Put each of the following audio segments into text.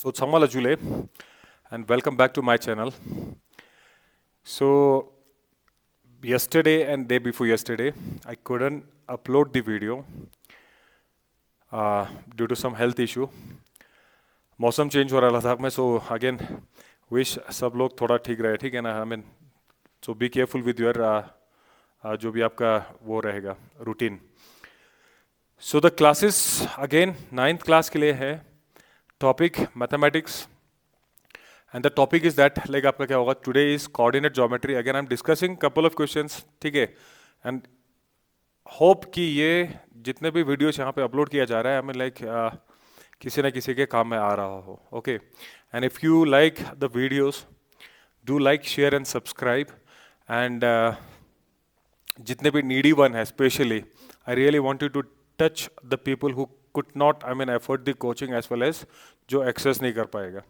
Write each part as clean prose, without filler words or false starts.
So, Tsamala Jule, and welcome back to my channel. So, yesterday and day before yesterday, I couldn't upload the video due to some health issue. मौसम change हो रहा है लद्दाख में, so again wish सब लोग थोड़ा ठीक रहे, ठीक है ना? I mean, so be careful with your जो भी आपका वो रहेगा routine. So the classes again 9th class के लिए है. Topic mathematics. And the topic is that like आपका क्या होगा? Today is coordinate geometry. Again I'm discussing couple of questions, ठीक है? And hope कि ये जितने भी वीडियोस यहाँ पे अपलोड किया जा रहा है, I mean like किसी ना किसी के काम में आ रहा हो. Okay. And if you like the videos, do like, share and subscribe. And जितने भी needy one है, especially I really want you to touch the people who could not, I mean, afford the coaching as well as जो access नहीं कर पाएगा.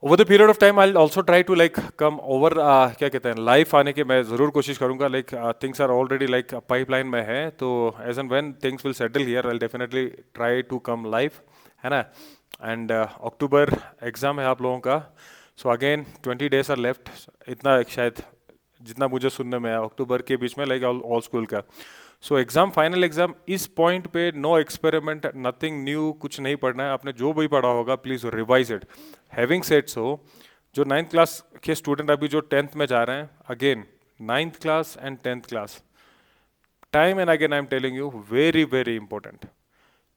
Over the period of time, I'll also try to like come over क्या कहते हैं live आने के मैं ज़रूर कोशिश करूँगा. Like things are already like pipeline में है, तो as and when things will settle here, I'll definitely try to come live, है ना? And October exam है आप लोगों का, so again 20 days are left. इतना शायद जितना मुझे सुनने में आया अक्टूबर के बीच में like all school का. सो एग्ज़ाम फाइनल एग्ज़ाम इस पॉइंट पे नो एक्सपेरिमेंट, नथिंग न्यू, कुछ नहीं पढ़ना है. आपने जो भी पढ़ा होगा please revise it. Having said सो, जो 9th क्लास के स्टूडेंट अभी जो 10th में जा रहे हैं, again 9th class and 10th class, time and again I am telling you very very important.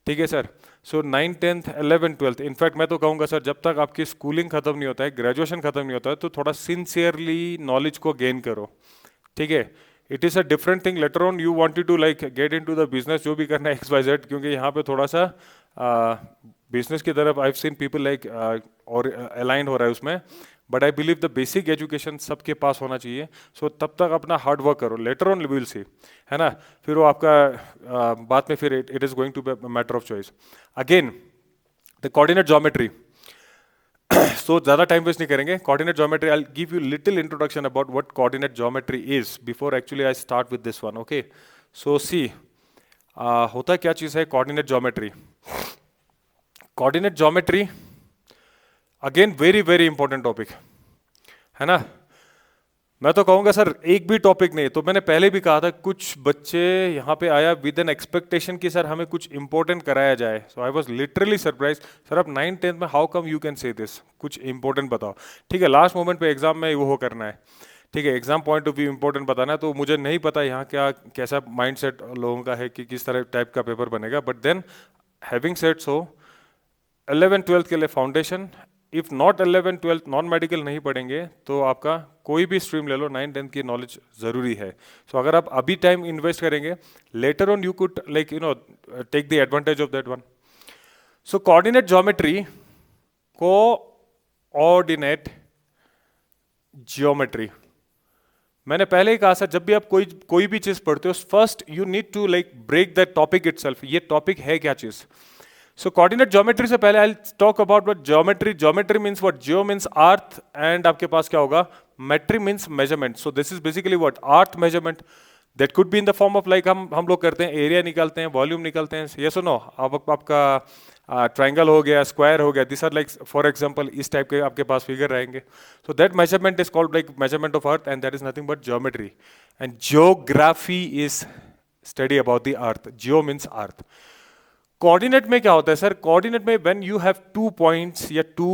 ठीक है सर. सो 9th 10th 11th 12th, in fact मैं तो कहूँगा सर जब तक आपकी स्कूलिंग खत्म नहीं होता है, ग्रेजुएशन खत्म नहीं होता है, तो थोड़ा सिंसियरली नॉलेज को गेन करो. ठीक है. It is a different thing later on you wanted to like get into the business, जो भी करना है XYZ, क्योंकि यहाँ पे थोड़ा सा बिजनेस की तरफ I have seen people like और अलाइन हो रहा है उसमें. But I believe the basic education सबके पास होना चाहिए. सो तब तक अपना हार्ड वर्क करो, लेटर ऑन विल सी, है ना? फिर वो आपका बाद में फिर it is going to be matter of choice. Again the coordinate geometry. So ज़्यादा टाइम वेस्ट नहीं करेंगे. Coordinate geometry, I'll give you little introduction about what coordinate geometry is before actually I start with this one. Okay. So see, होता क्या चीज़ है coordinate geometry? Coordinate geometry again very very important topic, है ना? मैं तो कहूँगा sir एक भी टॉपिक नहीं. तो मैंने पहले भी कहा था कुछ बच्चे यहाँ पे आया विद एन एक्सपेक्टेशन कि सर हमें कुछ इंपॉर्टेंट कराया जाए. So I was literally surprise. Sir अब 9th 10th में how come you can say this, कुछ इंपॉर्टेंट बताओ. ठीक है, लास्ट मोमेंट पे एग्जाम में वो करना है. ठीक है, exam point of view important बताना है. तो मुझे नहीं पता यहाँ क्या कैसा माइंड सेट लोगों का है कि किस तरह टाइप का पेपर बनेगा. But then having said so, 11th 12th के लिए foundation. If not 11th 12th non medical नहीं पढ़ेंगे तो आपका कोई भी स्ट्रीम ले लो, 9th 10th की नॉलेज ज़रूरी है. सो अगर आप अभी टाइम इन्वेस्ट करेंगे, later on you could like you know take the advantage of that one. So coordinate geometry, coordinate geometry, मैंने पहले ही कहा सर जब भी आप कोई भी चीज़ पढ़ते हो, first you need to like break that topic itself. ये टॉपिक है क्या चीज़? So coordinate geometry से पहले I'll talk about what geometry. Geometry means what? Geo means earth and आपके पास क्या होगा? Metry means measurement. So this is basically what? Earth measurement. That could be in the form of like हम लोग करते हैं एरिया निकालते हैं, वॉल्यूम निकालते हैं. Yes or no? आपका ट्राइंगल हो गया, स्क्वायर हो गया. These are like for example इस टाइप के आपके पास फिगर रहेंगे. So that measurement is called like measurement of earth and that is nothing but geometry. And geography is study about the earth. Geo means earth. Coordinate में क्या होता है sir? Coordinate में when you have 2 points या 2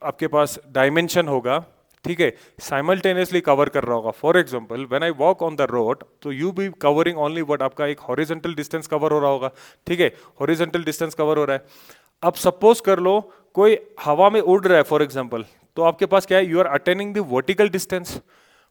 आपके पास dimension होगा, ठीक है, साइमल्टेनियसली कवर कर रहा होगा. For example when I walk on the road, तो you be covering only what आपका एक हॉरिजॉन्टल डिस्टेंस कवर हो रहा होगा. ठीक है, हॉरिजॉन्टल डिस्टेंस कवर हो रहा है. अब सपोज कर लो कोई हवा में उड़ रहा है फॉर एग्जाम्पल, तो आपके पास क्या है? You are attaining the vertical distance.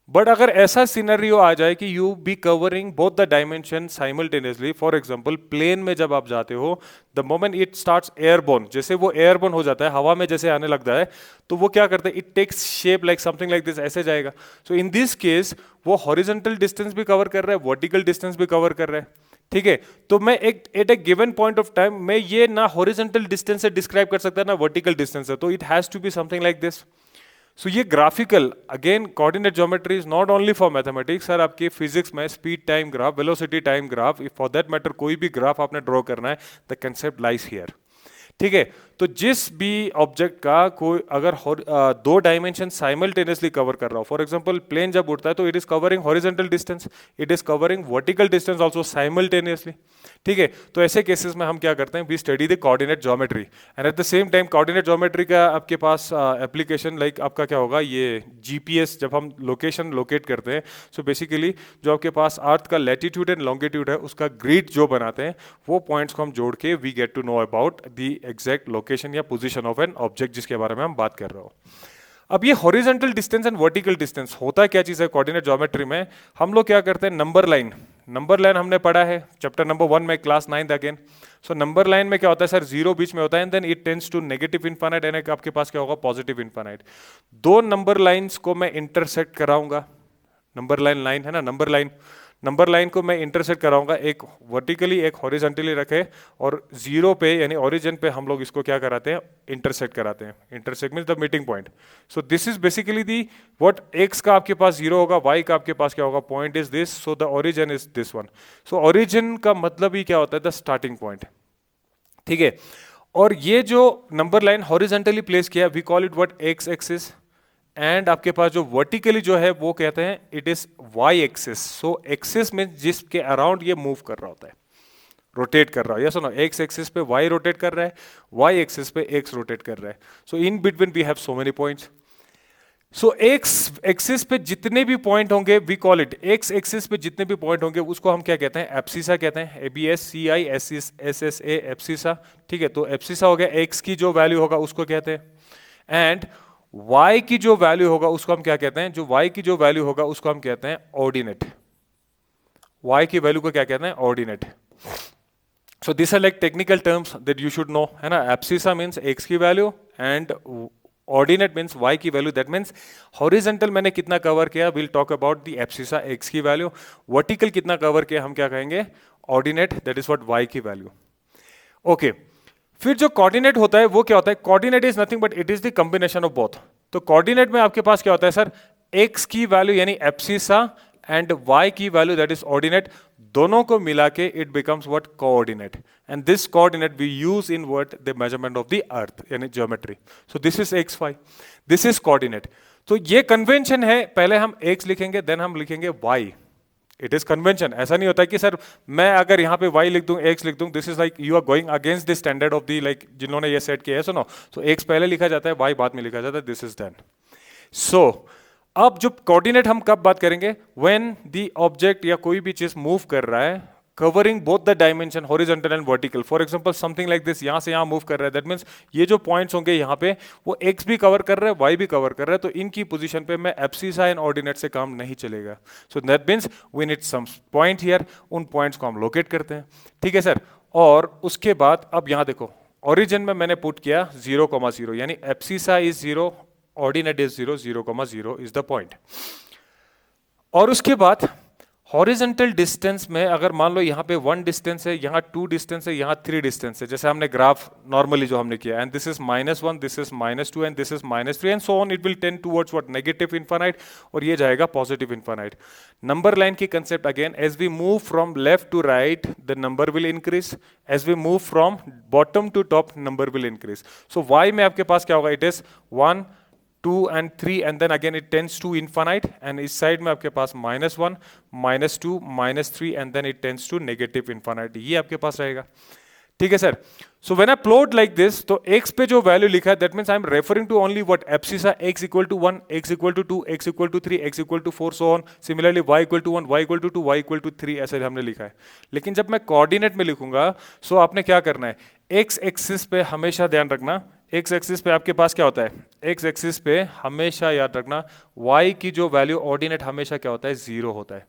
But अगर ऐसा सिनेरियो आ जाए कि you be covering both the dimension simultaneously, for example plane में जब आप जाते हो, the moment it starts airborne, जैसे वो एयरबोर्न हो जाता है, हवा में जैसे आने लगता है, तो वो क्या करता है? It takes shape like something like this, ऐसे जाएगा. सो इन दिस केस वो हॉरिजॉन्टल डिस्टेंस भी कवर कर रहा है, वर्टिकल डिस्टेंस भी कवर कर रहा है. ठीक है, तो मैं एक at a given point of time मैं ये ना हॉरिजॉन्टल डिस्टेंस से डिस्क्राइब कर सकता है ना वर्टिकल डिस्टेंस से, तो it has to be something like this. So ये graphical, again coordinate geometry is not only for mathematics. Sir आपके फिजिक्स में speed time graph, velocity time graph, for that matter कोई भी ग्राफ आपने draw करना है, द कंसेप्ट लाइज हियर. ठीक है, तो जिस भी ऑब्जेक्ट का कोई अगर दो डायमेंशन साइमल्टेनियसली कवर कर रहा हो, फॉर एग्जांपल प्लेन जब उड़ता है तो it is covering horizontal distance, it is covering vertical distance also simultaneously, ठीक है। तो ऐसे केसेस में हम क्या करते हैं, we study the coordinate geometry and at the same time coordinate geometry का आपके पास एप्लीकेशन लाइक आपका क्या होगा, ये जीपीएस जब हम लोकेशन लोकेट करते हैं, सो बेसिकली जो आपके पास अर्थ का लैटिट्यूड एंड लॉन्गिट्यूड है उसका ग्रिड जो बनाते हैं वो पॉइंट्स को हम जोड़ के we get to know about the exact location या पोजीशन ऑफ एन ऑब्जेक्ट जिसके बारे में हम बात कर रहे हो। अब ये horizontal distance and vertical distance होता क्या चीज है कोऑर्डिनेट ज्योमेट्री में, हम लोग क्या करते हैं, नंबर लाइन हमने पढ़ा है चैप्टर नंबर 1 में, class 9 again. So number line में क्या होता है सर, जीरो बीच में होता है and then it tends to negative infinite and आपके पास क्या होगा, पॉजिटिव इनफाइनाइट। दो नंबर लाइंस को मैं इंटरसेक्ट कराऊंगा, नंबर लाइन है ना, नंबर लाइन को मैं इंटरसेक्ट कराऊंगा, एक वर्टिकली एक हॉरिजॉन्टली रखे और जीरो पे यानी ओरिजिन पे हम लोग इसको क्या कराते हैं, इंटरसेक्ट कराते हैं। Intersect means the meeting point. So this is basically the what x का आपके पास जीरो होगा, वाई का आपके पास क्या होगा, point is this, so the origin is this one. So origin का मतलब ही क्या होता है, द स्टार्टिंग पॉइंट, ठीक है। और ये जो नंबर लाइन हॉरिजॉन्टली प्लेस किया we call it what, x axis, and आपके पास जो वर्टिकली जो है वो कहते हैं it is y axis. So axis में जिसके अराउंड ये मूव कर रहा होता है, रोटेट कर रहा है, या सुनो एक्स एक्सिस पे वाई रोटेट कर रहा है, वाई एक्सिस पे एक्स रोटेट कर रहा है। So in between we have so many points. So x axis पे जितने भी पॉइंट होंगे we call it, x axis पे जितने भी पॉइंट होंगे उसको हम क्या कहते हैं, एब्सिसा कहते हैं, ABSCISSA एब्सिसा, ठीक है। तो एब्सिसा हो गया, एक्स की जो वैल्यू होगा उसको कहते हैं, एंड y की जो वैल्यू होगा उसको हम क्या कहते हैं, जो y की जो वैल्यू होगा उसको हम कहते हैं ऑर्डिनेट। y की वैल्यू को क्या कहते हैं, ordinate. So this are like technical terms that you should know, है ना। एब्सिसा मींस x की value and ordinate means y की वैल्यू, दैट मींस हॉरिजॉन्टल मैंने कितना कवर किया, will talk about the abscissa x की वैल्यू, वर्टिकल कितना cover किया हम क्या कहेंगे, ordinate, that is what y की वैल्यू, ओके। फिर जो कोऑर्डिनेट होता है वो क्या होता है, coordinate is nothing but it is the combination of both. तो कोऑर्डिनेट में आपके पास क्या होता है सर, x की वैल्यू यानी एब्सिसा एंड y की वैल्यू दैट इज ऑर्डिनेट, दोनों को मिला के it becomes what, coordinate, and this coordinate we use in what, the measurement of the earth यानी geometry. So this is xy, this is coordinate. तो ये convention है, पहले हम x लिखेंगे देन हम लिखेंगे y, इट इज कन्वेंशन। ऐसा नहीं होता कि सर मैं अगर यहाँ पे y लिख दूं x लिख दूं, this is like you are going against the standard of the, like जिन्होंने ये सेट किया है, सुनो। सो x पहले लिखा जाता है, y बाद में लिखा जाता है, दिस इज डन। सो अब जो कोऑर्डिनेट हम कब बात करेंगे, व्हेन द ऑब्जेक्ट या कोई भी चीज मूव कर रहा है covering both the dimension horizontal and vertical. For example something like this, यहां से यहां मूव कर रहा है, दैट मींस ये जो पॉइंट्स होंगे यहाँ पे वो x भी कवर कर रहा है, y भी कवर कर रहा है, तो इनकी पोजीशन पे मैं एब्सिसा एंड ऑर्डिनेट से काम नहीं चलेगा। So that means we need some point here, उन पॉइंट्स को हम लोकेट करते हैं, ठीक है सर। और उसके बाद अब यहाँ देखो, ओरिजिन में मैंने पुट किया 0,0 यानी abscissa is 0, ordinate is 0, 0,0 is the point. और उसके बाद हॉरिजॉन्टल डिस्टेंस में अगर मान लो यहाँ पे 1 डिस्टेंस है, यहाँ 2 डिस्टेंस है, यहाँ 3 डिस्टेंस है, जैसे हमने ग्राफ नॉर्मली जो हमने किया, and this is -1, this is -2 and this is -3 and so on, it will tend towards what, negative infinite, और ये जाएगा पॉजिटिव इनफाइनाइट। नंबर लाइन की concept again, as we move from left to right the number will increase, as we move from bottom to top number will increase. So y में आपके पास क्या होगा, it is 1, 2 and 3 and then again it tends to infinite, and इस side में आपके पास -1, -2, -3 and then it tends to negative infinite, ये आपके पास रहेगा, ठीक है sir. So when I plot like this, तो x पे जो वैल्यू लिखा है that means I am referring to only what, abscissa x equal to 1, x equal to 2, x equal to 3, x equal to 4, so on. Similarly y equal to 1, y equal to 2, y equal to 3, ऐसे हमने लिखा है। लेकिन जब मैं coordinate में लिखूंगा, सो आपने क्या करना है, x एक्सिस पे हमेशा ध्यान रखना, x एक्सिस पे आपके पास क्या होता है, x एक्सिस पे हमेशा याद रखना y की जो वैल्यू ऑर्डिनेट हमेशा क्या होता है, 0 होता है।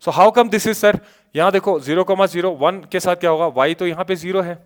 So how come this is sir, यहाँ देखो 0,0, 1 के साथ क्या होगा, y तो यहाँ पे 0 है,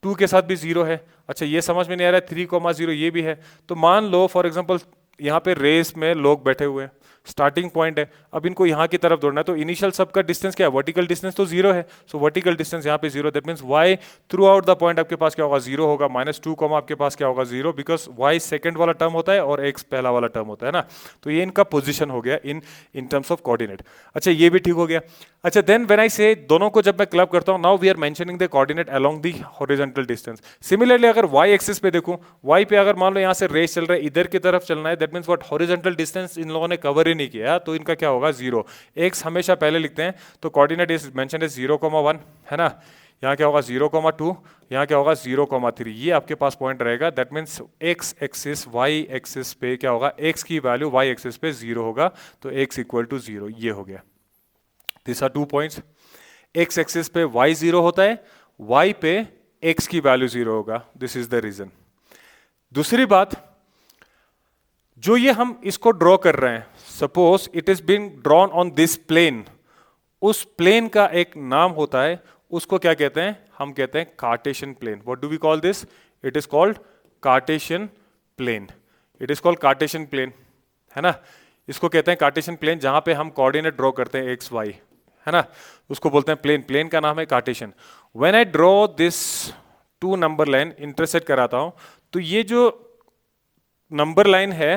2 के साथ भी 0 है, अच्छा ये समझ में नहीं आ रहा है, 3,0 ये भी है। तो मान लो फॉर एग्जाम्पल यहाँ पे रेस में लोग बैठे हुए हैं, स्टार्टिंग पॉइंट है, अब इनको यहाँ की तरफ दौड़ना है, तो इनिशियल सब का डिस्टेंस क्या है, वर्टिकल डिस्टेंस तो जीरो है, सो वर्टिकल डिस्टेंस यहाँ पे zero, that means y through out the point आपके पास क्या होगा, जीरो होगा, -2 कॉमा आपके पास क्या होगा, जीरो, बिकॉज y सेकंड वाला टर्म होता है और x पहला वाला टर्म होता है ना, तो ये इनका पोजीशन हो गया इन टर्म्स ऑफ कोऑर्डिनेट। अच्छा ये भी ठीक हो गया। अच्छा देन व्हेन आई से दोनों को जब मैं क्लब करता हूं, now we are mentioning the coordinate along the horizontal distance. Similarly अगर y एक्सिस पे देखूं, y पे अगर मान लो यहां से रेस चल रहा है, इधर की तरफ चलना है, that means what, horizontal distance in लोगों ने कवर ही नहीं किया, तो इनका क्या होगा, जीरो। x हमेशा पहले लिखते हैं, तो कोऑर्डिनेट इज मेंशन्ड एज 0,1 है ना, यहाँ क्या होगा 0,2, यहाँ क्या होगा 0,3, ये आपके पास पॉइंट रहेगा, that means x axis y axis पे क्या होगा, x की वैल्यू y एक्सिस पे 0 होगा, तो x इक्वल टू 0, ये हो गया। This are 2 points, x axis पे y 0 होता है, y पे x की वैल्यू 0 होगा, दिस इज द रीजन। दूसरी बात, जो ये हम इसको ड्रॉ कर रहे हैं, suppose it is being drawn on this plane, उस प्लेन का एक नाम होता है, उसको क्या कहते हैं, हम कहते हैं Cartesian plane. What do we call this, it is called Cartesian plane, it is called Cartesian plane, है ना, इसको कहते हैं कार्टेशियन प्लेन, जहां पे हम कोऑर्डिनेट ड्रॉ करते हैं एक्स वाई, है ना, उसको बोलते हैं प्लेन, प्लेन का नाम है Cartesian. When I draw this 2 number line, intersect कराता हूं, तो ये जो नंबर लाइन है,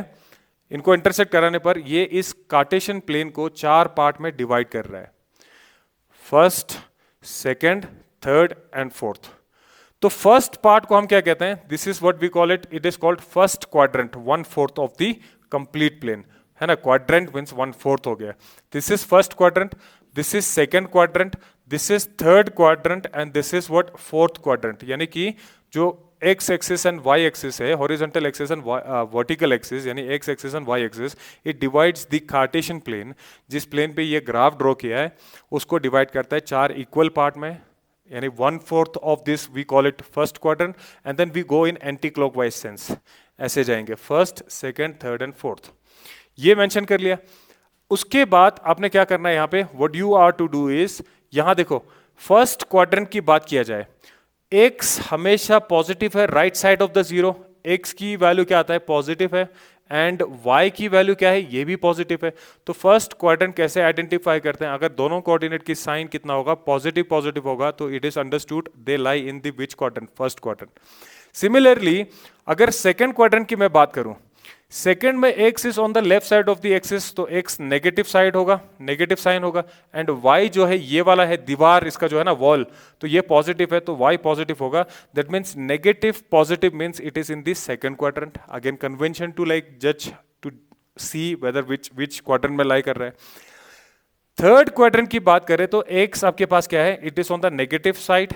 इनको इंटरसेक्ट कराने पर ये इस कार्टेशियन प्लेन को 4 पार्ट में डिवाइड कर रहा है, first, second, third and fourth. तो फर्स्ट पार्ट को हम क्या कहते हैं, this is what we call it, it is called first quadrant, 1/4 of the complete plane, है ना, क्वाड्रेंट मींस 1/4 हो गया। This is first quadrant, this is second quadrant, this is third quadrant and this is what, fourth quadrant. यानी कि जो x axis and y axis है, horizontal axis and vertical axis, यानी x axis and y axis, it divides the Cartesian plane, जिस plane पे ये graph draw किया है उसको डिवाइड करता है 4 इक्वल पार्ट में, यानी 1/4 of this we call it first quadrant, and then we go in anti clockwise sense, ऐसे जाएंगे, first, second, third and fourth, ये मेंशन कर लिया। उसके बाद आपने क्या करना है, यहाँ पे what you are to do is, यहां देखो फर्स्ट क्वाड्रेंट की बात किया जाए, x हमेशा पॉजिटिव है right side of the zero, x की वैल्यू क्या आता है, पॉजिटिव है, एंड y की वैल्यू क्या है, ये भी पॉजिटिव है। तो फर्स्ट क्वाड्रेंट कैसे आइडेंटिफाई करते हैं, अगर दोनों कोऑर्डिनेट की साइन कितना होगा, पॉजिटिव पॉजिटिव होगा, तो it is understood they lie in the which quadrant, first quadrant. Similarly अगर सेकेंड क्वाड्रेंट की मैं बात करूं, सेकेंड में x is on the left side of the axis, तो x नेगेटिव साइड होगा, नेगेटिव साइन होगा, एंड y जो है ये वाला है दीवार, इसका जो है ना वॉल, तो ये पॉजिटिव है, तो y पॉजिटिव होगा, that means negative positive means it is in the second quadrant. Again convention to like जज to see whether which quadrant में लाई कर रहा है। थर्ड क्वाड्रेंट की बात करें तो x आपके पास क्या है, it is on the negative side,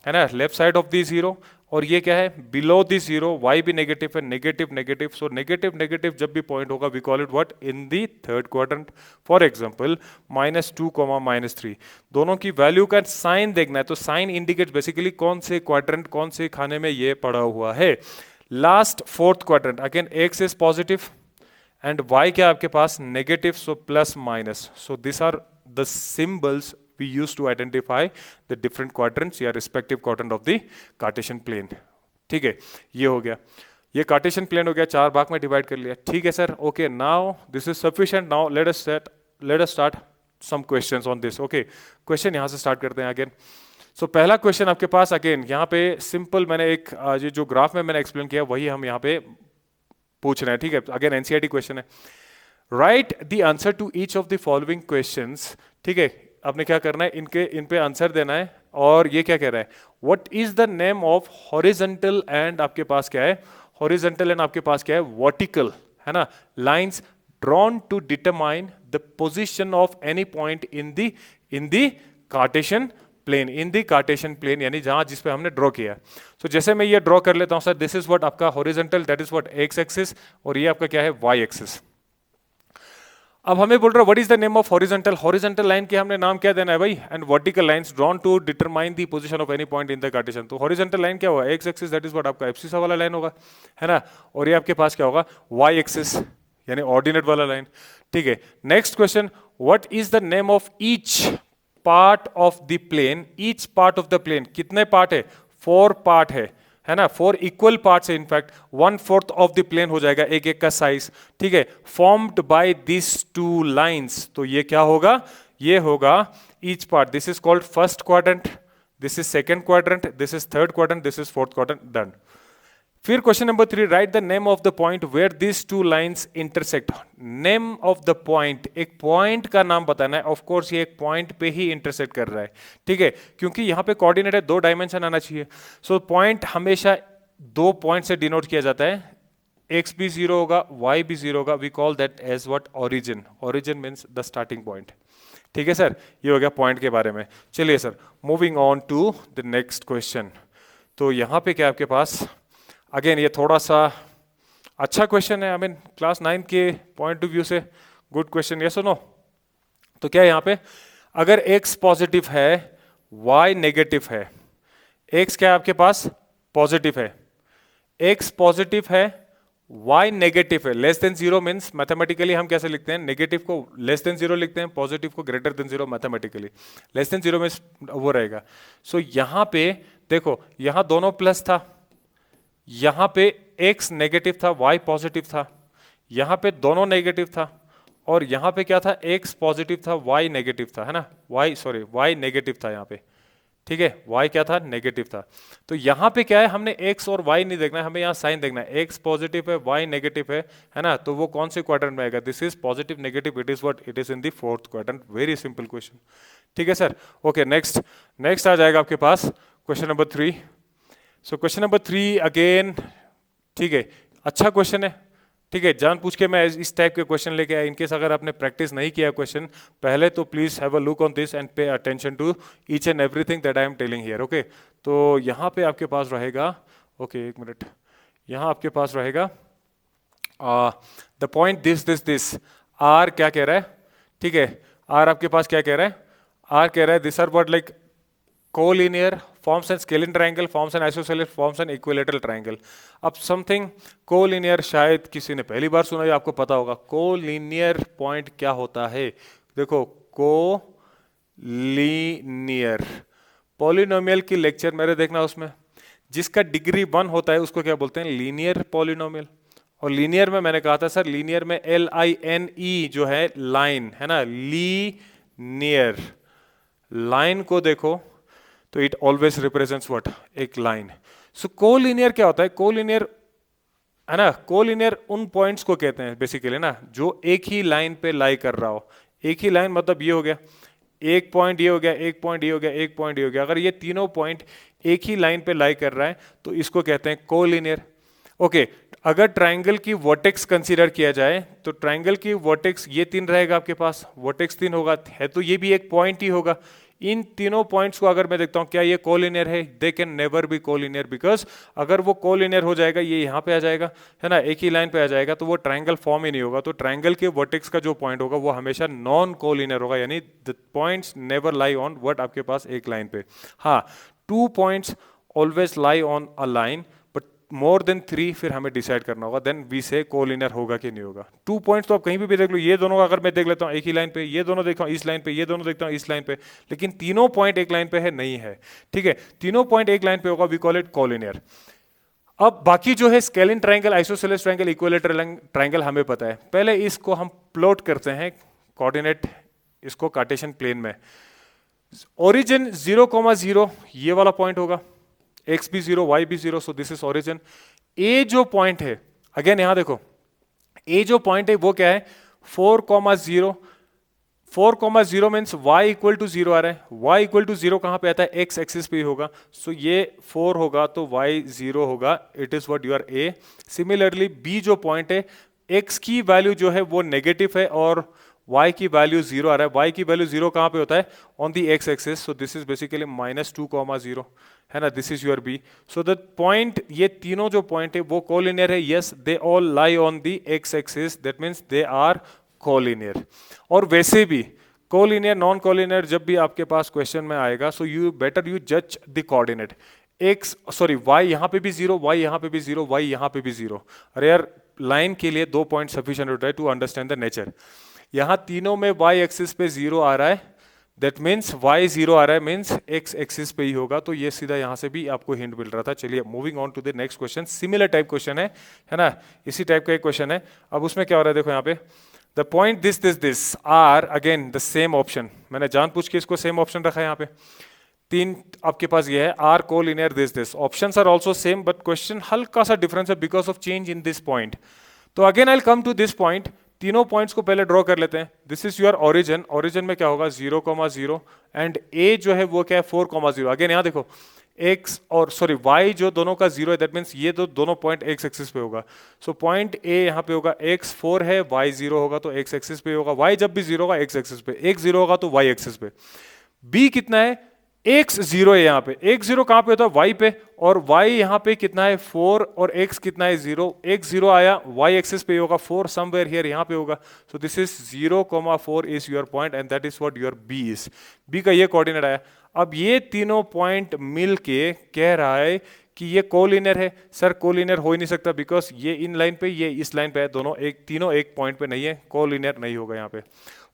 है ना, left side of the zero, और ये क्या है, बिलो द जीरो, y भी नेगेटिव है, negative negative, so negative negative जब भी पॉइंट होगा we call it what, in the third quadrant. For example -2, -3, दोनों की वैल्यू का साइन देखना है, तो साइन इंडिकेट बेसिकली कौन से क्वाड्रेंट, कौन से खाने में ये पड़ा हुआ है। Last fourth quadrant, again x is positive and y क्या आपके पास, negative, so plus minus, so this are the symbols we use to identify the different quadrants या respective quadrant of the Cartesian plane। ठीक है, ये हो गया, ये Cartesian plane हो गया, 4 भाग में डिवाइड कर लिया, ठीक है sir, okay, now this is sufficient, now let us start some questions on this. Okay, question यहां से स्टार्ट करते हैं अगेन। सो पहला क्वेश्चन आपके पास, अगेन यहाँ पे सिंपल, मैंने एक ये जो ग्राफ में मैंने एक्सप्लेन किया वही हम यहाँ पे पूछ रहे हैं, ठीक है, अगेन एनसीईआरटी क्वेश्चन है। Write the answer to each of the following questions, ठीक है, आपने क्या करना है, इन पे आंसर देना है, और ये क्या कह रहा है, what is the name of horizontal and आपके पास क्या है, हॉरिजॉन्टल एंड आपके पास क्या है, वर्टिकल, है ना, lines drawn to determine the position of any point in the Cartesian plane, in the Cartesian plane, यानी जहां जिस पे हमने ड्रॉ किया। तो जैसे मैं ये ड्रॉ कर लेता हूं सर, दिस इज व्हाट आपका horizontal, that is what x axis, और ये आपका क्या है, वाई एक्सिस। अब हमें बोल रहा है what is the name of horizontal, horizontal line के हमने नाम क्या देना है भाई, and vertical lines drawn to determine the position of any point in the Cartesian. तो हॉरिजॉन्टल लाइन क्या होगा, X axis, that is what आपका एब्सिसा वाला लाइन होगा, है ना, और ये आपके पास क्या होगा, वाई एक्सिस, यानी ऑर्डिनेट वाला लाइन। ठीक है, next question, what is the name of each part of the plane, each part of the plane, कितने पार्ट है, 4 पार्ट है, है ना, 4 इक्वल पार्ट्स है, इनफैक्ट 1/4 ऑफ द प्लेन हो जाएगा एक एक का साइज, ठीक है, फॉर्म्ड बाय दिस 2 लाइंस। तो ये क्या होगा, ये होगा each part, this is called first quadrant, this is second quadrant, this is third quadrant, this is fourth quadrant, done. फिर question number 3, write the name of the point where this 2 lines intersect. Name of the point, एक point का नाम बताना है। Of course ये एक point पे ही intersect कर रहा है, ठीक है, क्योंकि यहां पे कोऑर्डिनेट है, 2 डायमेंशन आना चाहिए। सो पॉइंट हमेशा 2 पॉइंट से डिनोट किया जाता है, x भी 0 होगा, y भी 0 होगा, we call that as what, origin. Origin means the starting point, ठीक है सर, ये हो गया पॉइंट के बारे में। चलिए sir, moving on to the next question. तो यहां पे क्या आपके पास, अगेन ये थोड़ा सा अच्छा क्वेश्चन है, आई मीन क्लास 9 के पॉइंट ऑफ व्यू से गुड क्वेश्चन, यस और नो। तो क्या है यहाँ पे, अगर x पॉजिटिव है, y नेगेटिव है, x क्या है आपके पास, पॉजिटिव है, x पॉजिटिव है, y नेगेटिव है, लेस देन 0 मीन्स मैथमेटिकली हम कैसे लिखते हैं, नेगेटिव को लेस देन 0 लिखते हैं, पॉजिटिव को greater than 0 mathematically, less than 0 means वो रहेगा। सो यहां पे देखो, यहां दोनों प्लस था, यहां पे x नेगेटिव था, y पॉजिटिव था, यहां पे दोनों नेगेटिव था, और यहां पे क्या था, x पॉजिटिव था, y नेगेटिव था, है ना, y नेगेटिव था यहां पे, ठीक है, y क्या था, नेगेटिव था। तो यहां पे क्या है, हमने x और y नहीं देखना है, हमें यहां साइन देखना है, x पॉजिटिव है, y नेगेटिव है ना, तो वो कौन से क्वाड्रेंट में आएगा, this is positive negative, it is what, it is in the fourth quadrant. Very simple question, ठीक है सर। ओके, नेक्स्ट आ जाएगा आपके पास question number 3। So question number 3 again, ठीक है, अच्छा क्वेश्चन है, ठीक है, जान पूछ के मैं इस टाइप के क्वेश्चन लेके आया। इनकेस अगर आपने प्रैक्टिस नहीं किया क्वेश्चन पहले, तो please have a look on this and pay attention to each and everything that I am telling here, okay. तो यहाँ पे आपके पास रहेगा, ओके एक मिनट, यहाँ आपके पास रहेगा द पॉइंट दिस आर क्या कह रहा है, ठीक है, आर आपके पास क्या कह रहा है, आर कह रहा है this are what like collinear, forms an scalene triangle, forms an isosceles, forms an equilateral triangle। अब समथिंग कोलिनियर शायद किसी ने पहली बार सुना, आपको पता होगा कोलिनियर पॉइंट क्या होता है। देखो कोलिनियर पॉलिनोमियल की लेक्चर मेरे देखना, उसमें जिसका डिग्री 1 होता है उसको क्या बोलते हैं, लीनियर पॉलिनोमियल। और लीनियर में मैंने कहा था सर, लीनियर में LINE जो है लाइन, है ना, लीनियर लाइन को देखो तो इट ऑलवेज रिप्रेजेंट्स व्हाट, एक लाइन। सो कोलिनियर क्या होता है, कोलिनियर है ना, कोलिनियर उन पॉइंट्स को कहते हैं बेसिकली ना, जो एक ही लाइन पे लाई कर रहा हो। एक ही लाइन मतलब ये हो गया, एक पॉइंट ये हो गया, एक पॉइंट ये हो गया, एक पॉइंट ये हो गया, अगर ये तीनों पॉइंट एक ही लाइन पे लाई कर रहा है तो इसको कहते हैं कोलिनियर। ओके, अगर ट्राइंगल की वर्टेक्स कंसीडर किया जाए तो ट्राइंगल की वर्टेक्स ये 3 रहेगा आपके पास, वर्टेक्स 3 होगा, है तो ये भी एक पॉइंट ही होगा। इन तीनों पॉइंट्स को अगर मैं देखता हूं क्या ये कोलिनियर है, they can never B collinear, because अगर वो कोलिनियर हो जाएगा, ये यहां पे आ जाएगा, है ना, एक ही लाइन पे आ जाएगा, तो वो ट्राइंगल फॉर्म ही नहीं होगा। तो ट्राइंगल के वर्टेक्स का जो पॉइंट होगा वो हमेशा नॉन कोलिनियर होगा, यानी the points never lie on what आपके पास एक लाइन पे। हाँ, 2 points always lie on a line, more than 3 फिर हमें डिसाइड करना होगा, देन वी से कोलिनियर होगा कि नहीं होगा। 2 पॉइंट्स तो आप कहीं भी देख लो, ये दोनों अगर मैं देख लेता हूँ एक ही लाइन पे, ये दोनों देखता हूँ इस लाइन पे, ये दोनों देखता हूँ इस लाइन पे, लेकिन तीनों पॉइंट एक लाइन पे है, नहीं है, ठीक है, तीनों पॉइंट एक लाइन पे होगा, वी कॉल इट कोलिनियर। अब बाकी जो है scalene triangle, isosceles triangle, equilateral triangle हमें पता है। पहले इसको हम प्लॉट करते हैं कोऑर्डिनेट, इसको कार्टेशियन प्लेन में। ओरिजिन 0,0 ये वाला पॉइंट होगा, x भी 0, y भी 0, सो दिस इज ओरिजिन। ए जो पॉइंट है, अगेन यहां देखो, ए जो पॉइंट है वो क्या है, 4,0। 4,0 मीन्स y इक्वल टू 0 आ रहा है, y इक्वल टू 0 कहां पे आता है, x एक्सिस पे होगा, सो ये 4 होगा तो y 0 होगा, it is what your a। Similarly B जो पॉइंट है, x की वैल्यू जो है वो नेगेटिव है और y की वैल्यू 0 आ रहा है, y की वैल्यू 0 कहां पे होता है, on the x axis, so this is basically -2,0, है ना, this is your B. So the point, ये तीनों जो पॉइंट है वो कोलिनियर है, yes, they all lie on the x axis, that means they are collinear. और वैसे भी कोलिनियर नॉन कोलिनियर जब भी आपके पास क्वेश्चन में आएगा, सो यू बेटर यू जज द कोऑर्डिनेट, y यहां पे भी 0, y यहां पे भी 0, y यहां पे भी 0। अरे यार, लाइन के लिए 2 पॉइंट सफिशिएंट होता है टू अंडरस्टैंड द नेचर। यहां तीनों में y एक्सिस पे 0 आ रहा है, दैट मीन्स y 0 आ रहा है, मीन्स x एक्सिस पे ही होगा, तो ये सीधा यहाँ से भी आपको हिंट मिल रहा था। चलिए moving on to the next question, similar type question है ना, इसी टाइप का एक क्वेश्चन है। अब उसमें क्या हो रहा है देखो यहाँ पे, the point this are again the same option, मैंने जानबूझ के इसको सेम ऑप्शन रखा है यहाँ पे। तीन आपके पास ये है, are collinear this options are also same but question हल्का सा डिफरेंस है because of change in this point. तो again I will come to this point, तीनों पॉइंट्स को पहले ड्रॉ कर लेते हैं। This is your origin, origin में क्या होगा 0,0 एंड ए जो है वो क्या है 4,0। अगेन यहाँ देखो x और सॉरी y जो दोनों का 0 है, दैट मीन्स ये तो दोनों पॉइंट x एक्सिस पे होगा। सो पॉइंट a यहाँ पे होगा, x 4 है, y 0 होगा तो x एक्सिस पे होगा, y जब भी 0 होगा x एक्सिस पे, x 0 होगा तो y एक्सिस पे। b कितना है, x 0 है यहाँ पे, x 0 कहाँ पे होता है y पे, और y यहाँ पे कितना है 4 और x कितना है 0, x 0 आया y एक्सिस पे होगा, 4 समवेयर हियर यहाँ पे होगा। सो this is 0,4 is your point and that is what your b is, b का ये कोऑर्डिनेट आया। अब ये तीनों पॉइंट मिल के कह रहा है कि ये कोलिनियर है। सर कोलिनियर हो ही नहीं सकता बिकॉज ये इन लाइन पे ये इस लाइन पे है, दोनों तीनों एक पॉइंट पे नहीं है, कोलिनियर नहीं होगा यहाँ पे।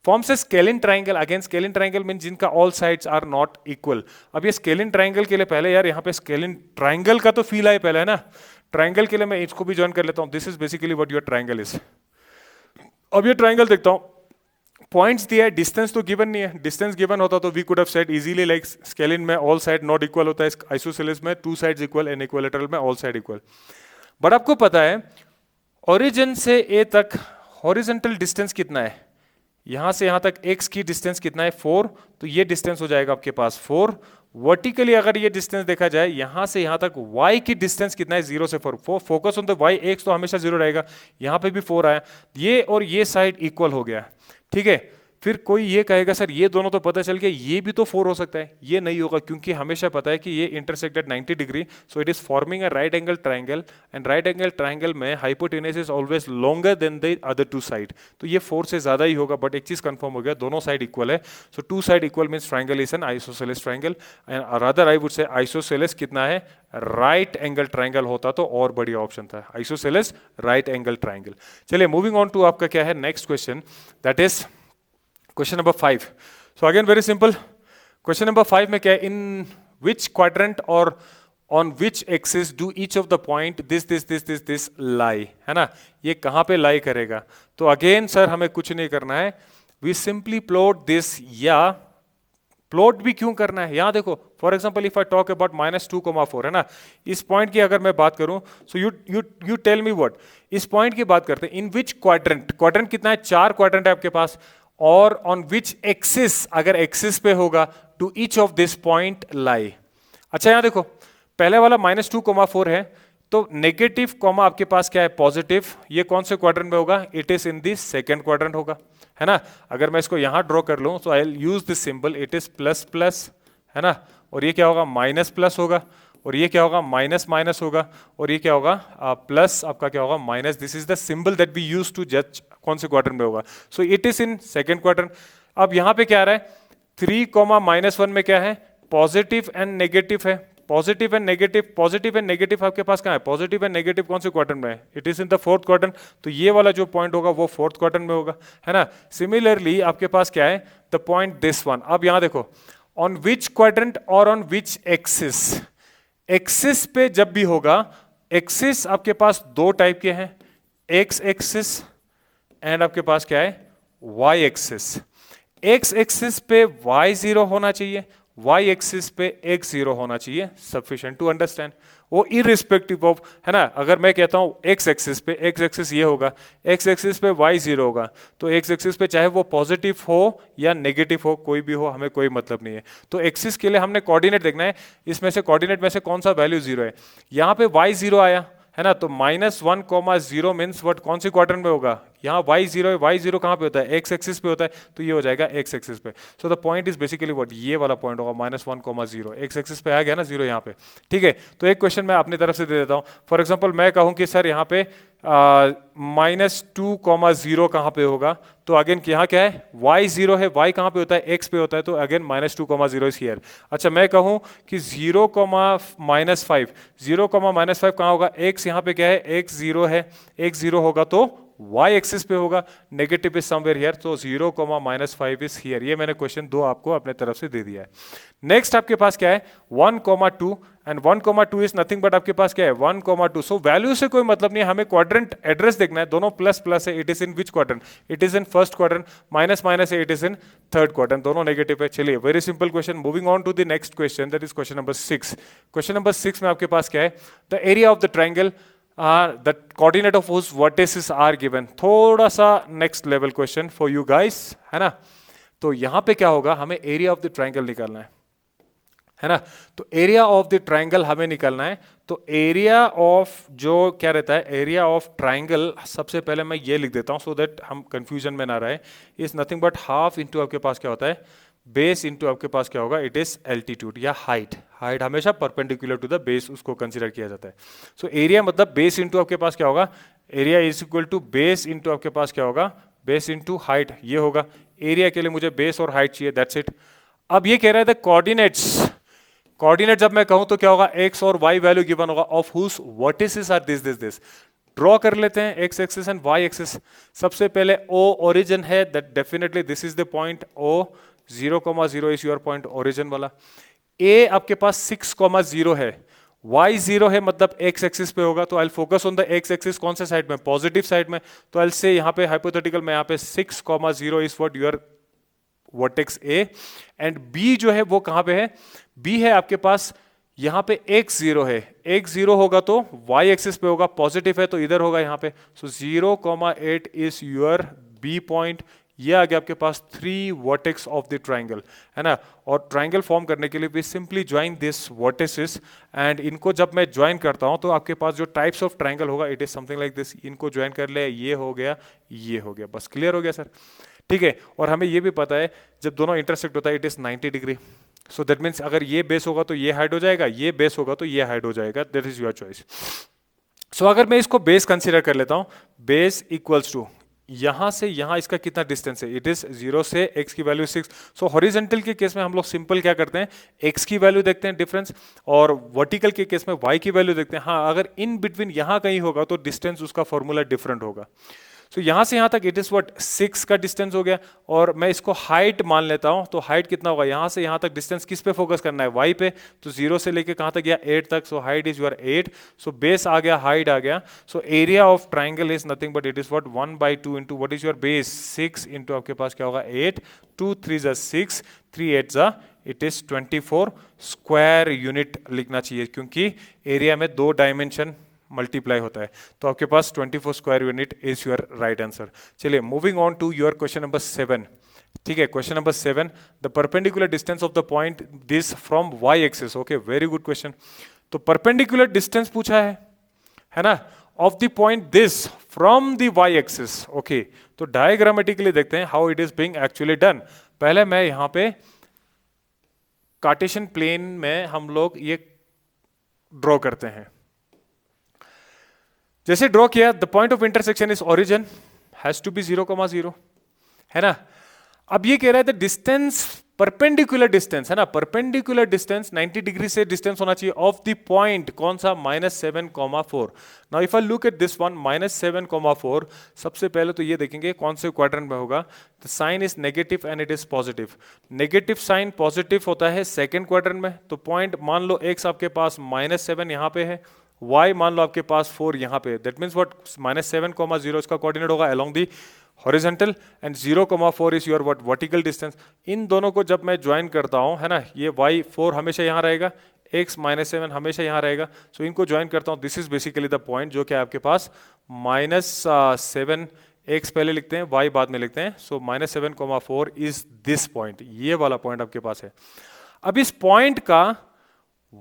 Forms a scalene triangle, again scalene triangle mean जिनका all sides are not equal. अब ये स्केलिन ट्राइंगल के लिए पहले यार यहाँ पे स्केलिन ट्राइंगल का तो फील आए पहले है ना, ट्राइंगल के लिए मैं इसको भी ज्वाइन कर लेता हूँ। This is basically what your triangle is. अब ये ट्राइंगल देखता हूँ, पॉइंट्स दिया है, डिस्टेंस तो गिवन नहीं है, डिस्टेंस गिवन होता तो we could have said easily like scalene में ऑल साइड नॉट इक्वल होता है, आइसोसेलेस में two sides equal and equilateral में ऑल साइड इक्वल। बट आपको पता है ओरिजिन से ए तक हॉरिजॉन्टल डिस्टेंस कितना है, यहां से यहां तक x की डिस्टेंस कितना है 4, तो ये डिस्टेंस हो जाएगा आपके पास 4। वर्टिकली अगर ये डिस्टेंस देखा जाए यहां से यहां तक y की डिस्टेंस कितना है 0 से 4, focus on the y, x तो हमेशा 0 रहेगा, यहां पे भी 4 आया, ये और ये साइड इक्वल हो गया, ठीक है। फिर कोई ये कहेगा सर ये दोनों तो पता चल गया, ये भी तो 4 हो सकता है, ये नहीं होगा क्योंकि हमेशा पता है कि ये intersected 90 degree, so it is forming a right angle triangle and right angle triangle में hypotenuse is always longer than the other two side, तो ये 4 से ज्यादा ही होगा। बट एक चीज कंफर्म हो गया, दोनों साइड इक्वल है, so two side equal means triangle is an isosceles triangle and rather I would say isosceles कितना है, राइट एंगल ट्राइंगल होता तो और बढ़िया ऑप्शन था, आइसोसेलेस राइट एंगल ट्राइंगल। चलिए मूविंग ऑन टू आपका क्या है next question, that is question number 5। So again very simple, question number 5 में क्या है, इन विच क्वाड्रेंट और on which axis do each of the point this लाई, है ना, ये कहां पे लाई करेगा। तो अगेन सर हमें कुछ नहीं करना है, वी सिंपली प्लॉट दिस, या प्लॉट भी क्यों करना है, यहां देखो for example if I talk about -2,4 है ना, इस पॉइंट की अगर मैं बात करूं, so you tell me what, इस पॉइंट की बात करते हैं, इन विच क्वाड्रेंट, क्वाड्रेंट कितना है 4 क्वाड्रेंट है आपके पास, और ऑन विच एक्सिस, अगर एक्सिस पे होगा, to each of this point lie. अच्छा यहां देखो पहले वाला -2,4 है, तो नेगेटिव कॉमा आपके पास क्या है पॉजिटिव, ये कौन से क्वाड्रेंट में होगा, it is in this second quadrant होगा, है ना। अगर मैं इसको यहां ड्रॉ कर लूं, so I will use this symbol, it is plus plus, है ना, और ये क्या होगा माइनस प्लस होगा, और ये क्या होगा माइनस माइनस होगा, और ये क्या होगा प्लस आपका क्या होगा minus. This is the symbol that we use to जज कौन से क्वाड्रेंट में होगा, so it is in second quadrant. अब यहां पे क्या आ रहा है 3,-1 में क्या है पॉजिटिव एंड नेगेटिव है, positive and negative, positive and negative आपके पास कहां है, पॉजिटिव एंड नेगेटिव कौन से क्वाड्रेंट में है, it is in the fourth quadrant, तो ये वाला जो पॉइंट होगा वो फोर्थ क्वाड्रेंट में होगा, है ना। सिमिलरली आपके पास क्या है द पॉइंट दिस वन। अब यहां देखो ऑन विच क्वाड्रेंट और ऑन विच एक्सिस, एक्सिस पे जब भी होगा, एक्सिस आपके पास दो टाइप के हैं, एक्स एक्सिस एंड आपके पास क्या है वाई एक्सिस। एक्स एक्सिस पे वाई 0 होना चाहिए, वाई एक्सिस पे एक्स 0 होना चाहिए, सफिशिएंट टू अंडरस्टैंड, वो इररिस्पेक्टिव ऑफ, है ना। अगर मैं कहता हूं एक्स एक्सिस पे, एक्स एक्सिस ये होगा, एक्स एक्सिस पे वाई 0 होगा, तो एक्स एक्सिस पे चाहे वो पॉजिटिव हो या नेगेटिव हो, कोई भी हो, हमें कोई मतलब नहीं है। तो एक्सिस के लिए हमने कोऑर्डिनेट देखना है, इसमें से कोऑर्डिनेट में से कौन सा वैल्यू 0 है, यहां पे वाई 0 आया, है ना, तो -1,0 मीन्स व्हाट, कौन सी क्वाड्रेंट में होगा, यहाँ y0 है, y0 कहाँ पे होता है एक्स एक्सिस पे होता है, तो ये हो जाएगा एक्स एक्सिस पे। सो the point is basically what, ये वाला पॉइंट होगा -1,0, एक्स एक्सिस पे आ गया ना 0 यहाँ पे, ठीक है। तो एक क्वेश्चन मैं अपनी तरफ से दे देता हूँ, फॉर एग्जाम्पल मैं कहूँ कि सर यहाँ पे -2,0 कहाँ पे होगा, तो अगेन यहाँ क्या है y0 है, y कहाँ पे होता है x पे होता है, तो अगेन -2,0 इज हियर। अच्छा मैं कहूँ कि 0,-5, 0,-5 कहाँ होगा, x यहाँ पे क्या है x 0 है, x 0 होगा तो y एक्सिस पे होगा, नेगेटिव इज समवेयर हियर, तो 0, -5 इज हियर। ये मैंने क्वेश्चन 2 आपको अपने तरफ से दे दिया है। नेक्स्ट आपके पास क्या है, 1, 2 एंड 1, 2 इज नथिंग बट आपके पास क्या है 1, 2। सो वैल्यू से कोई मतलब नहीं, हमें क्वाड्रेंट एड्रेस देखना है, दोनों प्लस प्लस है। It is in which quadrant, it is in first quadrant, minus minus है, it is in third quadrant, दोनों नेगेटिव है। चलिए very simple question, moving on to the next question, that is question number 6। Question number 6 में आपके पास क्या है, the area of the triangle the coordinate of whose vertices are given। थोड़ा सा next level question for you guys, है ना। तो यहां पे क्या होगा, हमें एरिया ऑफ द ट्राइंगल निकालना है ना। तो एरिया ऑफ द ट्राइंगल हमें निकालना है। तो एरिया ऑफ जो क्या रहता है, एरिया ऑफ ट्राइंगल, सबसे पहले मैं ये लिख देता हूं सो दैट हम कंफ्यूजन में ना रहे, is nothing but half into आपके पास क्या होता है, बेस इंटू आपके पास क्या होगा, इट इज एल्टीट्यूड या हाइट। हाइट हमेशा परपेंडिकुलर टू द बेस उसको कंसीडर किया जाता है। सो एरिया मतलब बेस इंटू आपके पास क्या होगा, area is equal to base into आपके पास क्या होगा, बेस इंटू हाइट, ये होगा। एरिया के लिए मुझे बेस और हाइट चाहिए, दैट्स इट। अब ये कह रहा है द कोऑर्डिनेट्स, कोऑर्डिनेट जब मैं कहूं तो क्या होगा, एक्स और वाई वैल्यू गिवन होगा, of whose vertices are this this this. Draw कर लेते हैं X axis and Y axis. सबसे पहले ओ ओरिजिन है, that definitely this is the point O, 0, 0 is your point origin वाला। ए आपके पास 6, 0 है, y 0 है मतलब x एक्सिस पे होगा, तो I focus on the x axis, कौन से साइड में, पॉजिटिव साइड में। तो आई से यहाँ पे हाइपोथेटिकल में यहाँ पे 6, 0 is what your vertex A, and B जो है वो कहां पे है, B है आपके पास यहां पे x 0 है, x 0 होगा तो y एक्सिस पे होगा, पॉजिटिव है तो इधर होगा यहाँ पे। So 0, 8 is your B point. ये आ गया आपके पास 3 वर्टेक्स ऑफ द ट्राइंगल, है ना। और ट्राइंगल फॉर्म करने के लिए we simply join this vertices, and इनको जब मैं ज्वाइन करता हूं तो आपके पास जो टाइप्स ऑफ ट्राइंगल होगा, it is something like this. इनको ज्वाइन कर ले, ये हो गया, ये हो गया, बस क्लियर हो गया सर, ठीक है। और हमें ये भी पता है जब दोनों इंटरसेक्ट होता है it is 90 degree. So that means अगर ये बेस होगा तो ये हाइड हो जाएगा, ये बेस होगा तो ये हाइड हो जाएगा, दैट इज योर चॉइस। सो अगर मैं इसको बेस कंसीडर कर लेता हूं, बेस इक्वल्स टू यहां से यहां इसका कितना डिस्टेंस है, इट इज 0 से x की वैल्यू 6। सो हॉरिजॉन्टल के केस में हम लोग सिंपल क्या करते हैं, x की वैल्यू देखते हैं डिफरेंस, और वर्टिकल के केस में y की वैल्यू देखते हैं। हाँ, अगर इन बिटवीन यहां कहीं होगा तो डिस्टेंस उसका फॉर्मूला डिफरेंट होगा। सो यहां से यहां तक इट इज व्हाट 6 का डिस्टेंस हो गया, और मैं इसको हाइट मान लेता हूं, तो हाइट कितना होगा, यहां से यहां तक डिस्टेंस किस पे फोकस करना है, y पे। तो 0 से लेके कहां तक गया, 8 तक। So height is your 8। So base आ गया, हाइट आ गया। So area of triangle is nothing but it is what 1/2 into what is your base 6 into आपके पास क्या होगा 8, 2 3 6, 3 8 इट इज 24 स्क्वायर यूनिट लिखना चाहिए, क्योंकि एरिया में 2 डायमेंशन मल्टीप्लाई होता है। तो आपके पास 24 square unit is your right answer. चलिए moving on to your question number 7। ठीक है, question number 7, the perpendicular distance of the point this from Y axis. Okay, very good question. तो परपेंडिकुलर डिस्टेंस पूछा है ना, of the point this from the Y axis. Okay, तो diagrammatically देखते हैं how it is being actually done. पहले मैं यहां पे कार्टेशियन प्लेन में हम लोग ये ड्रॉ करते हैं। जैसे ड्रॉ किया, the point of intersection is origin, has to be 0, 0, है ना। अब ये कह रहा है द डिस्टेंस, परपेंडिकुलर डिस्टेंस, है ना, परपेंडिकुलर डिस्टेंस 90 डिग्री से डिस्टेंस होना चाहिए ऑफ द पॉइंट, कौन सा, -7, 4। Now if I look at this one, -7, 4, सबसे पहले तो ये देखेंगे कौन से क्वाड्रेंट में होगा। The sign is negative and it is positive. Negative sign positive होता है सेकेंड क्वाड्रेंट में। तो पॉइंट मान लो x आपके पास -7 यहां पे है, y मान लो आपके पास 4 यहां पे। दैट मींस व्हाट, -7, 0 इसका कोऑर्डिनेट होगा along the horizontal, and 0, 4 is your what, vertical distance. इन दोनों को जब मैं ज्वाइन करता हूं, है ना, ये y4 हमेशा यहां रहेगा, x -7 हमेशा यहां रहेगा। सो इनको ज्वाइन करता हूं, this is basically the point जो कि आपके पास -7, x पहले लिखते हैं, y बाद में लिखते हैं। सो -7, 4 इज दिस पॉइंट, ये वाला पॉइंट आपके पास है। अब इस पॉइंट का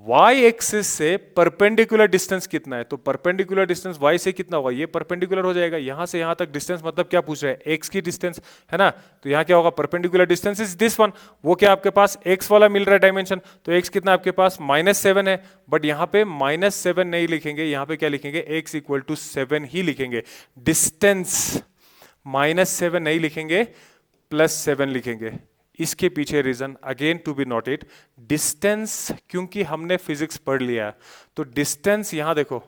y एक्सिस से परपेंडिकुलर डिस्टेंस कितना है, तो परपेंडिकुलर डिस्टेंस y से कितना होगा, ये परपेंडिकुलर हो जाएगा। यहां से यहां तक डिस्टेंस मतलब क्या पूछ रहे हैं, x की डिस्टेंस, है ना। तो यहां क्या होगा, perpendicular distance is this one. वो क्या आपके पास x वाला मिल रहा है डायमेंशन, तो x कितना आपके पास -7 है। बट यहां पे -7 नहीं लिखेंगे, यहां पे क्या लिखेंगे, x = 7 ही लिखेंगे। डिस्टेंस -7 नहीं लिखेंगे, +7 लिखेंगे। इसके पीछे reason again to be noted, distance, क्योंकि हमने फिजिक्स पढ़ लिया, तो डिस्टेंस यहां देखो,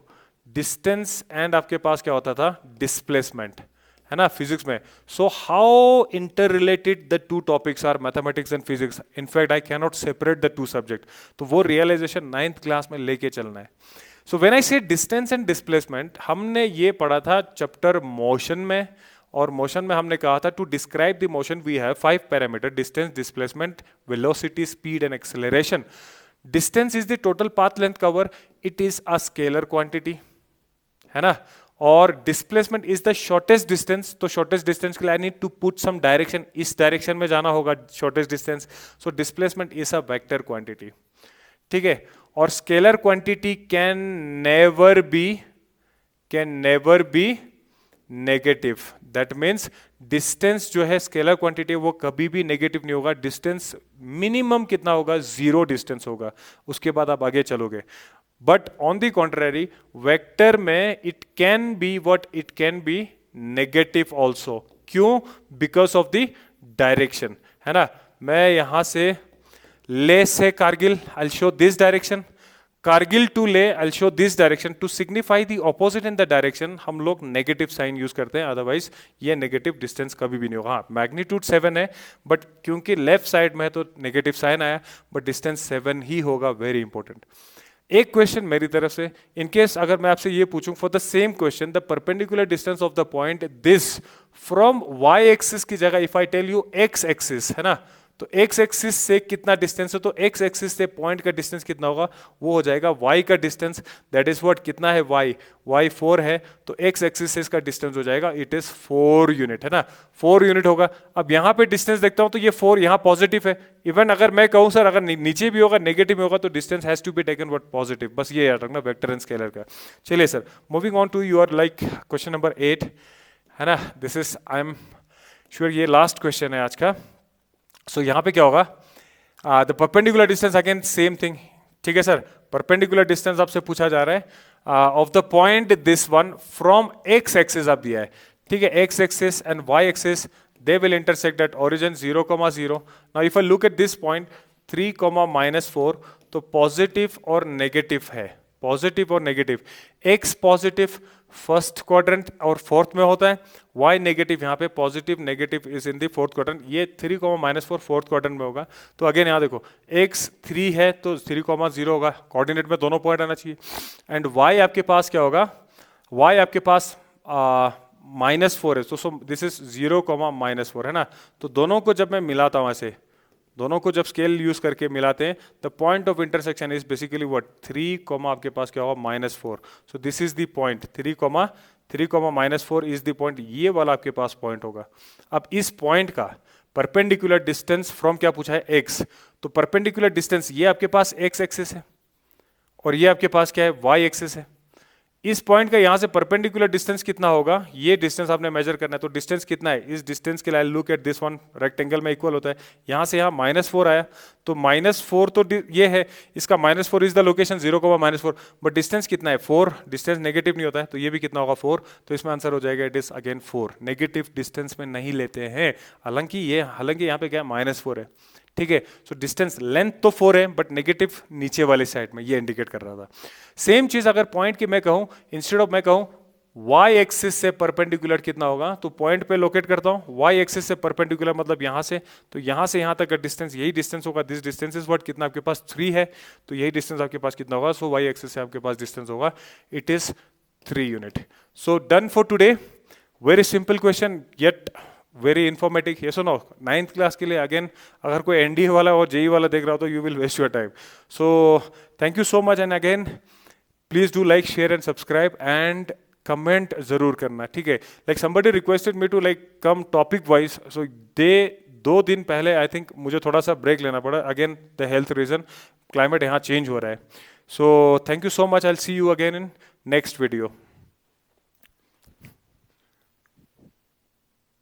डिस्टेंस एंड आपके पास क्या होता था, डिस्प्लेसमेंट। है ना फिजिक्स में. So how interrelated the two topics are mathematics and physics. In fact I can not separate the two subject. तो वो रियलाइजेशन 9th क्लास में लेके चलना है. सो व्हेन आई से डिस्टेंस एंड डिस्प्लेसमेंट, हमने ये पढ़ा था चैप्टर मोशन में, और मोशन में हमने कहा था to describe the motion we have 5 parameter: distance, displacement, velocity, speed and acceleration. Distance is the total path length cover, it is a scalar quantity, है ना. और displacement is the shortest distance. तो shortest distance के लिए I need to put some direction, इस direction में जाना होगा shortest distance. So displacement is a vector quantity. ठीक है. और scalar quantity can never B negative. That means distance जो है स्केलर क्वांटिटी वो कभी भी नेगेटिव नहीं होगा. डिस्टेंस मिनिमम कितना होगा? 0 डिस्टेंस होगा. उसके बाद आप आगे चलोगे. But on the contrary vector में it can be negative also. क्यों? बिकॉज ऑफ द डायरेक्शन, है ना. मैं यहां से ले से Kargil, I will show this direction. Kargil to Leh, I will show this direction. To signify the opposite in the direction हम लोग नेगेटिव साइन यूज करते हैं, अदरवाइज ये नेगेटिव डिस्टेंस कभी भी नहीं होगा. हाँ, मैग्नीट्यूड 7 है, बट क्योंकि लेफ्ट साइड में है तो नेगेटिव साइन आया, बट डिस्टेंस 7 ही होगा. Very important. एक क्वेश्चन मेरी तरफ से, इन केस अगर मैं आपसे ये पूछूं for the same question, the perpendicular distance of the point this from Y axis की जगह if I tell you X axis, है ना, तो एक्स एक्सिस से कितना डिस्टेंस है, तो एक्स एक्सिस से पॉइंट का डिस्टेंस कितना होगा? वो हो जाएगा वाई का डिस्टेंस. दैट इज व्हाट, कितना है? वाई 4 है, तो एक्स एक्सिस से इसका डिस्टेंस हो जाएगा, इट इज 4 यूनिट, है ना. 4 यूनिट होगा. अब यहां पे डिस्टेंस देखता हूं तो ये 4 यहां पॉजिटिव है. इवन अगर मैं कहूं सर अगर नीचे भी होगा, नेगेटिव भी होगा, तो distance has to be taken what, positive. बस ये याद रखना वेक्टर एंड स्केलर का. चलिए sir, moving on to your like question number 8, है ना. This is, I am sure ये लास्ट क्वेश्चन है आज का. सो यहाँ पे क्या होगा? The perpendicular distance, again same thing. ठीक है सर, परपेंडिकुलर डिस्टेंस आपसे पूछा जा रहा है of the point this one from X axis आप दिया है. ठीक है, X axis and Y axis they will intersect at origin 0,0. Now if I look at this point 3,-4, तो पॉजिटिव और नेगेटिव है. पॉजिटिव और negative. X positive first quadrant और फोर्थ में होता है, वाई नेगेटिव यहाँ पे positive negative is in the fourth quadrant. ये 3,-4 फोर्थ क्वाड्रेंट में होगा. तो अगेन यहाँ देखो, एक्स 3 है तो 3,0 होगा. कोऑर्डिनेट में दोनों पॉइंट आना चाहिए. एंड वाई आपके पास क्या होगा? वाई आपके पास -4 है, तो सो दिस इज 0,-4, है ना. तो दोनों को जब मैं मिलाता हूँ ऐसे, दोनों को जब स्केल यूज करके मिलाते हैं, the point of intersection is basically what, 3, आपके पास क्या होगा? -4. सो this is the point 3,-4 is the point. ये वाला आपके पास पॉइंट होगा. अब इस पॉइंट का परपेंडिकुलर डिस्टेंस फ्रॉम क्या पूछा है? एक्स. तो परपेंडिकुलर डिस्टेंस ये आपके पास एक्स एक्सिस है और ये आपके पास क्या है? वाई एक्सिस है. इस पॉइंट का यहां से परपेंडिकुलर डिस्टेंस कितना होगा? ये डिस्टेंस आपने मेजर करना है. तो डिस्टेंस कितना है? इस डिस्टेंस के लिए look at this one, rectangle में इक्वल होता है. यहां से यहां -4 आया, तो -4 तो ये है, इसका -4 is the location 0,-4, but distance कितना है? 4. डिस्टेंस नेगेटिव नहीं होता है, तो ये भी कितना होगा? 4. तो इसमें आंसर हो जाएगा it is again 4. Negative distance में नहीं लेते हैं, हालांकि यहाँ पे क्या है? -4 है. ठीक है. सो डिस्टेंस लेंथ तो 4 है, बट नेगेटिव नीचे वाले साइड में, ये इंडिकेट कर रहा था. सेम चीज अगर पॉइंट की मैं कहूं, इंस्टेड ऑफ मैं कहूं y एक्सिस से परपेंडिकुलर कितना होगा, तो पॉइंट पे लोकेट करता हूं. y एक्सिस से परपेंडिकुलर मतलब यहां से, तो यहां से यहां तक का डिस्टेंस यही डिस्टेंस होगा. दिस डिस्टेंस इज व्हाट, कितना आपके पास? 3 है, तो यही डिस्टेंस आपके पास कितना होगा? सो y एक्सिस से आपके पास डिस्टेंस होगा, it is 3 unit. So done for today. Very simple question yet very informative. ये सुनो, 9th क्लास के लिए अगेन अगर कोई एनडीए वाला और जेई वाला देख रहा हो तो you will waste your time. So thank you so much. And again please do like, share and subscribe and comment जरूर करना. ठीक है. Like somebody requested me to like come topic wise, so 2 दिन पहले आई थिंक मुझे थोड़ा सा break लेना पड़ा. Again the health reason, climate यहाँ चेंज हो रहा है. So thank you so much. I will see you again in next video.